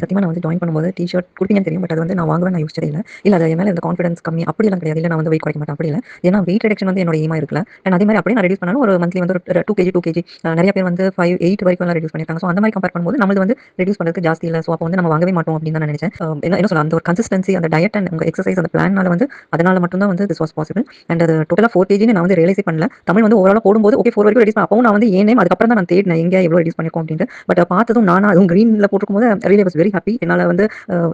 சத்தியமா நான் வந்து ஜாயின் பண்ணும்போது ஷர்ட் குடுப்பீங்கன்னு தெரியும். பட் அது வந்து நான் வாங்குவேன்னு நான் யோசிச்சதே இல்ல. இல்ல அது என் மேல இந்த கான்ஃபிடன்ஸ் கம்மி அப்படிலாம் கிடையாது. இல்ல நான் வந்து வெயிட் குறைக்க மாட்டேன் அப்படி இல்ல. ஏன்னா வெயிட் ரிடக்ஷன் வந்து என்னோட எய்மா இருக்குல. அண்ட் அதே மாரி அப்படியே நான் ரெடியூஸ் பண்ணாலும் ஒரு மந்த்லி வந்து ஒரு 2 கேஜி, 2 கேஜி நெறைய பேர் வந்து 5, 8 வரைக்கும்லாம் ரெடியூஸ் பண்ணியிருக்காங்க. ஸோ அந்த மாரி கம்பேர் பண்ணும்போது நம்மளது வந்து ரெடியூஸ் பண்றதுக்கு ஜாஸ்தி இல்ல. ஸோ அப்போ வந்து நம்ம வாங்கவே மாட்டோம் அப்படின்னு தான் நான் நினைச்சேன். என்ன சொல்ல அந்த ஒரு கன்சிஸ்டன்சி அந்த டயட் அண்ட் உங்க எக்சர்சைஸ் அந்த பிளான்னால வந்து அதனால மட்டும் தான் வந்து திஸ் வாஸ் பாசிபிள். அண்ட் அது டோட்டலா 4 கேஜின்னு நான் வந்து ரியலைஸே பண்ணல. தமிழ் வந்து ஓவராலா போடும்போது ஓகே 4 வரைக்கும் ரெடியூஸ் பண்ண அப்பவும் நான் வந்து ஏன் நேம் அதுக்கப்புறம் தான் நான் தேடினேன். எங்க எவ்வளோ ரெடியூஸ் பண்ணிருக்கோம் அப்படின்ட்டு. பட் பார்த்ததும் நானா அதுவும் கிரீன்ல போட்டுருக்கும்போது ரியலி வாஸ் வெரி ஹாப்பி. என்னால வந்து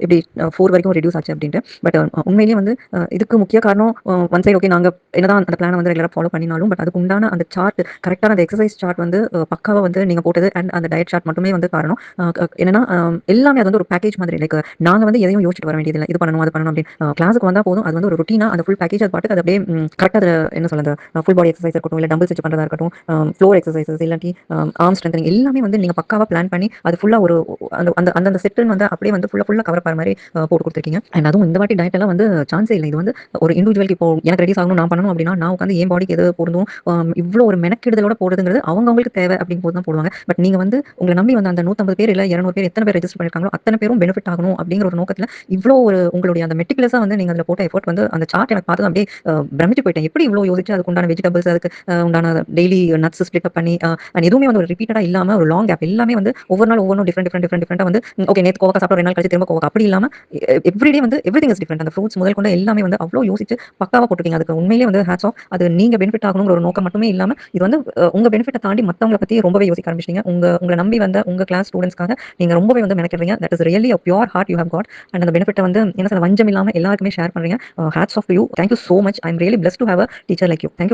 இப்படி 4 வரைக்கும் ரெடியூஸ் ஆச்சு அப்படின்ட்டு. பட் உண்மையிலேயே வந்து இதுக்கு முக்கிய காரணம் ஒன் சைடு ஓகே நாங்க என்னதான் அந்த பிளானை வந்து ரெகுலரா ஃபாலோ பண்ணினாலும் பட் அதுக்கு உண்டான அந்த சார்ட் கரெக்டான அந்த எக்ஸசைஸ் சார்ட் வந்து பக்காவா வந்து நீங்க போட்டது அண்ட் அந்த டயட் சார்ட் மட்டுமே வந்து காரணம். என்னன்னா எல்லாமே அது வந்து ஒரு பேக்கேஜ் மாதிரி லைக் நாங்க வந்து எதையும் யோசிச்சுட்டு வர வேண்டியதில்லை இது பண்ணணும் அது பண்ணணும் அப்படின்னு கிளாஸுக்கு வந்தா போதும் அது வந்து ஒரு ருட்டீனா அந்த ஃபுல் பேக்கேஜ் அது பாட்டுக்கு அது அப்படியே கரெக்டாக அது என்ன சொல்ல அந்த ஃபுல் பாடி எக்ஸசைஸ் இருக்கட்டும் இல்லை டம்பிள்ஸ் வச்சு பண்ணுறதா இருக்கட்டும் ஃப்ளோர் எக்ஸசைசஸ் இல்லாட்டி ஆர்ம் ஸ்ட்ரென்தனிங் எல்லாமே வந்து நீங்க பக்காவா பிளான் பண்ணி அது ஃபுல்லா ஒரு அந்த அந்த அந்த செட்டுன்னு வந்து அப்படியே வந்து ஃபுல்லா கவர் பண்ணுற மாதிரி போட்டு கொடுத்துருக்கீங்க. அண்ட் அதுவும் இந்த வாட்டி டயட் எல்லாம் வந்து சான்ஸே இல்லை. இது வந்து ஒரு இண்டிவிஜுவல் இப்போ எனக்கு ரெடியூஸ் ஆகணும் நான் பண்ணணும் அப்படின்னா நான் உட்காந்து என் பாடிக்கு எது போடுறதும் இவ்வளோ ஒரு மெனக்கெடுதலோட போடுறதுங்கிறது அவங்களுக்கு தேவை அப்படிங்கும் போது தான் போடுவாங்க. பட் நீங்க வந்து உங்களை நம்பி வந்து அந்த 150 பேர் இல்லை 200 பேர் எத்தனை பேர் ரெஜிஸ்டர் பண்ணிருக்காங்களோ அத்தனை பேரும் பெனிஃபிட் ஆகணும் அப்படிங்கிற ஒரு நோக்கத்தில் இவ்வளோ ஒரு உங்களுடைய அந்த மெட்டிகுலஸா வந்து நீங்க அதில் போட்ட எஃபோர்ட் வந்து அந்த சார்ட் எனக்கு பார்த்து அப்படியே பிரமிச்சு போயிட்டேன். எப்படி இவ்வளோ யோசிச்சு அதுக்கு உண்டான வெஜிடபிள்ஸ் அதுக்கு உண்டான டெய்லி நட்ஸ் ஸ்பிளிட் அப் பண்ணி அண்ட் எதுவுமே வந்து ஒரு ரிப்பீட்டடா இல்லாம ஒரு லாங் கேப் எல்லாமே வந்து ஒவ்வொரு நாள் ஒவ்வொன்றும் டிஃப்ரெண்டா வந்து ஓகே நேற்று கோவக்கா சாப்பிட 2 நாள் கழிச்சு திரும்ப கோவக்கா அப்படி இல்லாம எவ்ரிடே வந்து எவ்ரிதிங் இஸ் டிஃப்ரெண்ட். அந்த ஃப்ரூட்ஸ் முதல் கொண்டு எல்லாமே வந்து அவ்வளோ யோசிச்சு பக்காவா போட்டுருக்கீங்க. அதுக்கு உண்மையிலேயே வந்து ஹேட்ஸ் ஆஃப். அது நீங்க பெனிஃபிட் ஆகணுங்கிற ஒரு நோக்கம் மட்டுமே இல்லாம இது வந்து உங்க பெனிஃபிட்டை தாண்டி மத்தவங்களை பத்தி ரொம்பவே யோசிக்க ஆரம்பிச்சிட்டீங்க. உங்களை நம்பி வந்த உங்க கிளாஸ் ஸ்டூடெண்ட்ஸ்க்காக நீங்க ரொம்பவே வந்து மெனக்கிடுறீங்க. That is really a pure heart you have got. And அந்த பெனிஃபிட்டை வந்து என்ன சொல்ல வஞ்சம் இல்லாம எல்லாருக்குமே ஷேர் பண்றீங்க. Hats off to you. Thank you so much. I am really blessed to have a teacher like you. Thank you.